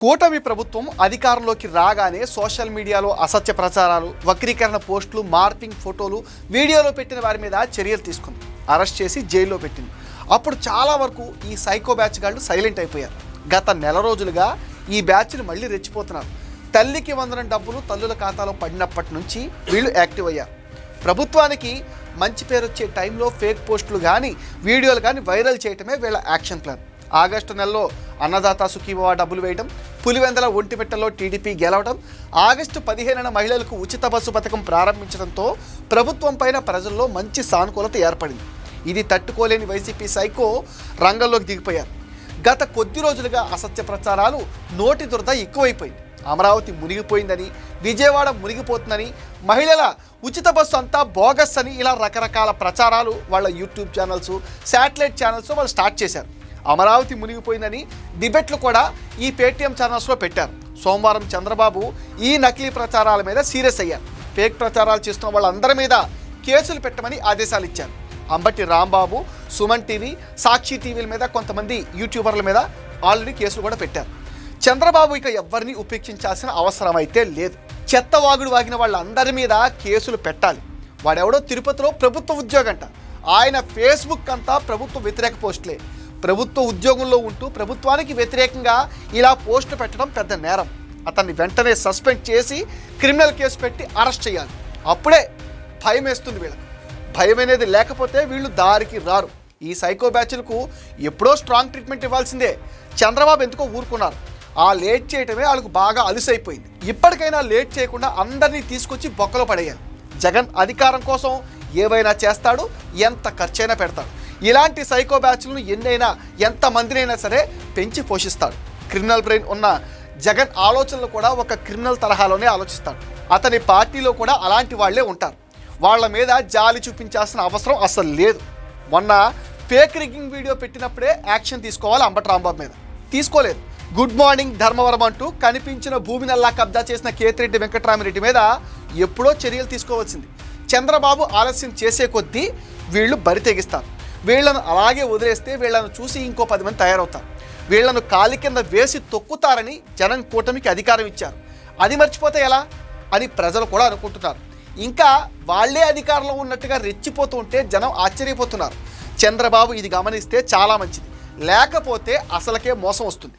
కూటమి ప్రభుత్వం అధికారంలోకి రాగానే సోషల్ మీడియాలో అసత్య ప్రచారాలు, వక్రీకరణ పోస్టులు, మార్పింగ్ ఫోటోలు, వీడియోలో పెట్టిన వారి మీద చర్యలు తీసుకుంది. అరెస్ట్ చేసి జైల్లో పెట్టింది. అప్పుడు చాలా వరకు ఈ సైకో బ్యాచ్ గాళ్ళు సైలెంట్ అయిపోయారు. గత నెల రోజులుగా ఈ బ్యాచ్ని మళ్ళీ రెచ్చిపోతున్నారు. తల్లికి వందనం డబ్బులు తల్లుల ఖాతాలో పడినప్పటి నుంచి వీళ్ళు యాక్టివ్ అయ్యారు. ప్రభుత్వానికి మంచి పేరు వచ్చే టైంలో ఫేక్ పోస్టులు కానీ వీడియోలు కానీ వైరల్ చేయటమే వీళ్ళ యాక్షన్ ప్లాన్. ఆగస్టు నెలలో అన్నదాత సుఖీభవ డబ్బులు వేయడం, పులివెందల ఒంటిమిట్టలో టీడీపీ గెలవడం, ఆగస్టు 15న మహిళలకు ఉచిత బస్సు పథకం ప్రారంభించడంతో ప్రభుత్వం పైన ప్రజల్లో మంచి సానుకూలత ఏర్పడింది. ఇది తట్టుకోలేని వైసీపీ సైకో రంగంలోకి దిగిపోయారు. గత కొద్ది రోజులుగా అసత్య ప్రచారాలు నోటి దురద ఎక్కువైపోయింది. అమరావతి మునిగిపోయిందని, విజయవాడ మునిగిపోతుందని, మహిళల ఉచిత బస్సు అంతా బోగస్ అని, ఇలా రకరకాల ప్రచారాలు వాళ్ళ యూట్యూబ్ ఛానల్స్, శాటిలైట్ ఛానల్స్ వాళ్ళు స్టార్ట్ చేశారు. అమరావతి మునిగిపోయిందని డిబేట్లు కూడా ఈ పేటీఎం ఛానల్స్లో పెట్టారు. సోమవారం చంద్రబాబు ఈ నకిలీ ప్రచారాల మీద సీరియస్ అయ్యారు. ఫేక్ ప్రచారాలు చేస్తున్న వాళ్ళందరి మీద కేసులు పెట్టమని ఆదేశాలు ఇచ్చారు. అంబటి రాంబాబు, సుమన్ టీవీ, సాక్షి టీవీల మీద, కొంతమంది యూట్యూబర్ల మీద ఆల్రెడీ కేసులు కూడా పెట్టారు. చంద్రబాబు ఇక ఎవరిని ఉపేక్షించాల్సిన అవసరం అయితే లేదు. చెత్త వాగుడు వాగిన వాళ్ళందరి మీద కేసులు పెట్టాలి. వాడెవడో తిరుపతిలో ప్రభుత్వ ఉద్యోగంట. ఆయన ఫేస్బుక్ అంతా ప్రభుత్వ వ్యతిరేక పోస్టులే. ప్రభుత్వ ఉద్యోగంలో ఉంటూ ప్రభుత్వానికి వ్యతిరేకంగా ఇలా పోస్టులు పెట్టడం పెద్ద నేరం. అతన్ని వెంటనే సస్పెండ్ చేసి క్రిమినల్ కేసు పెట్టి అరెస్ట్ చేయాలి. అప్పుడే భయం వేస్తుంది వీళ్ళకి. భయం అనేది లేకపోతే వీళ్ళు దారికి రారు. ఈ సైకో బ్యాచ్లకు ఎప్పుడో స్ట్రాంగ్ ట్రీట్మెంట్ ఇవ్వాల్సిందే. చంద్రబాబు ఎందుకో ఊరుకున్నారు. ఆ లేట్ చేయటమే వాళ్ళకు బాగా అలుసైపోయింది. ఇప్పటికైనా లేట్ చేయకుండా అందరినీ తీసుకొచ్చి బొక్కలో పడేయాలి. జగన్ అధికారం కోసం ఏవైనా చేస్తాడు, ఎంత ఖర్చైనా పెడతాడు. ఇలాంటి సైకో బ్యాచ్లను ఎన్నైనా, ఎంతమందినైనా సరే పెంచి పోషిస్తాడు. క్రిమినల్ బ్రెయిన్ ఉన్న జగన్ ఆలోచనలు కూడా ఒక క్రిమినల్ తరహాలోనే ఆలోచిస్తాడు. అతని పార్టీలో కూడా అలాంటి వాళ్లే ఉంటారు. వాళ్ళ మీద జాలి చూపించాల్సిన అవసరం అసలు లేదు. మొన్న ఫేక్ రిగ్గింగ్ వీడియో పెట్టినప్పుడే యాక్షన్ తీసుకోవాలి అంబటి రాంబాబు మీద. తీసుకోలేదు. గుడ్ మార్నింగ్ ధర్మవరం అంటూ కనిపించిన భూమినల్లా కబ్జా చేసిన కేతిరెడ్డి వెంకటరామిరెడ్డి మీద ఎప్పుడో చర్యలు తీసుకోవాల్సింది. చంద్రబాబు ఆలస్యం చేసే కొద్దీ వీళ్ళు బరి తెగిస్తారు. వీళ్లను అలాగే వదిలేస్తే వీళ్లను చూసి ఇంకో 10 మంది తయారవుతారు. వీళ్లను కాలి కింద వేసి తొక్కుతారని జనం కూటమికి అధికారం ఇచ్చారు. అది మర్చిపోతే ఎలా అని ప్రజలు కూడా అనుకుంటున్నారు. ఇంకా వాళ్లే అధికారంలో ఉన్నట్టుగా రెచ్చిపోతూ ఉంటే జనం ఆశ్చర్యపోతున్నారు. చంద్రబాబు ఇది గమనిస్తే చాలా మంచిది. లేకపోతే అసలకే మోసం వస్తుంది.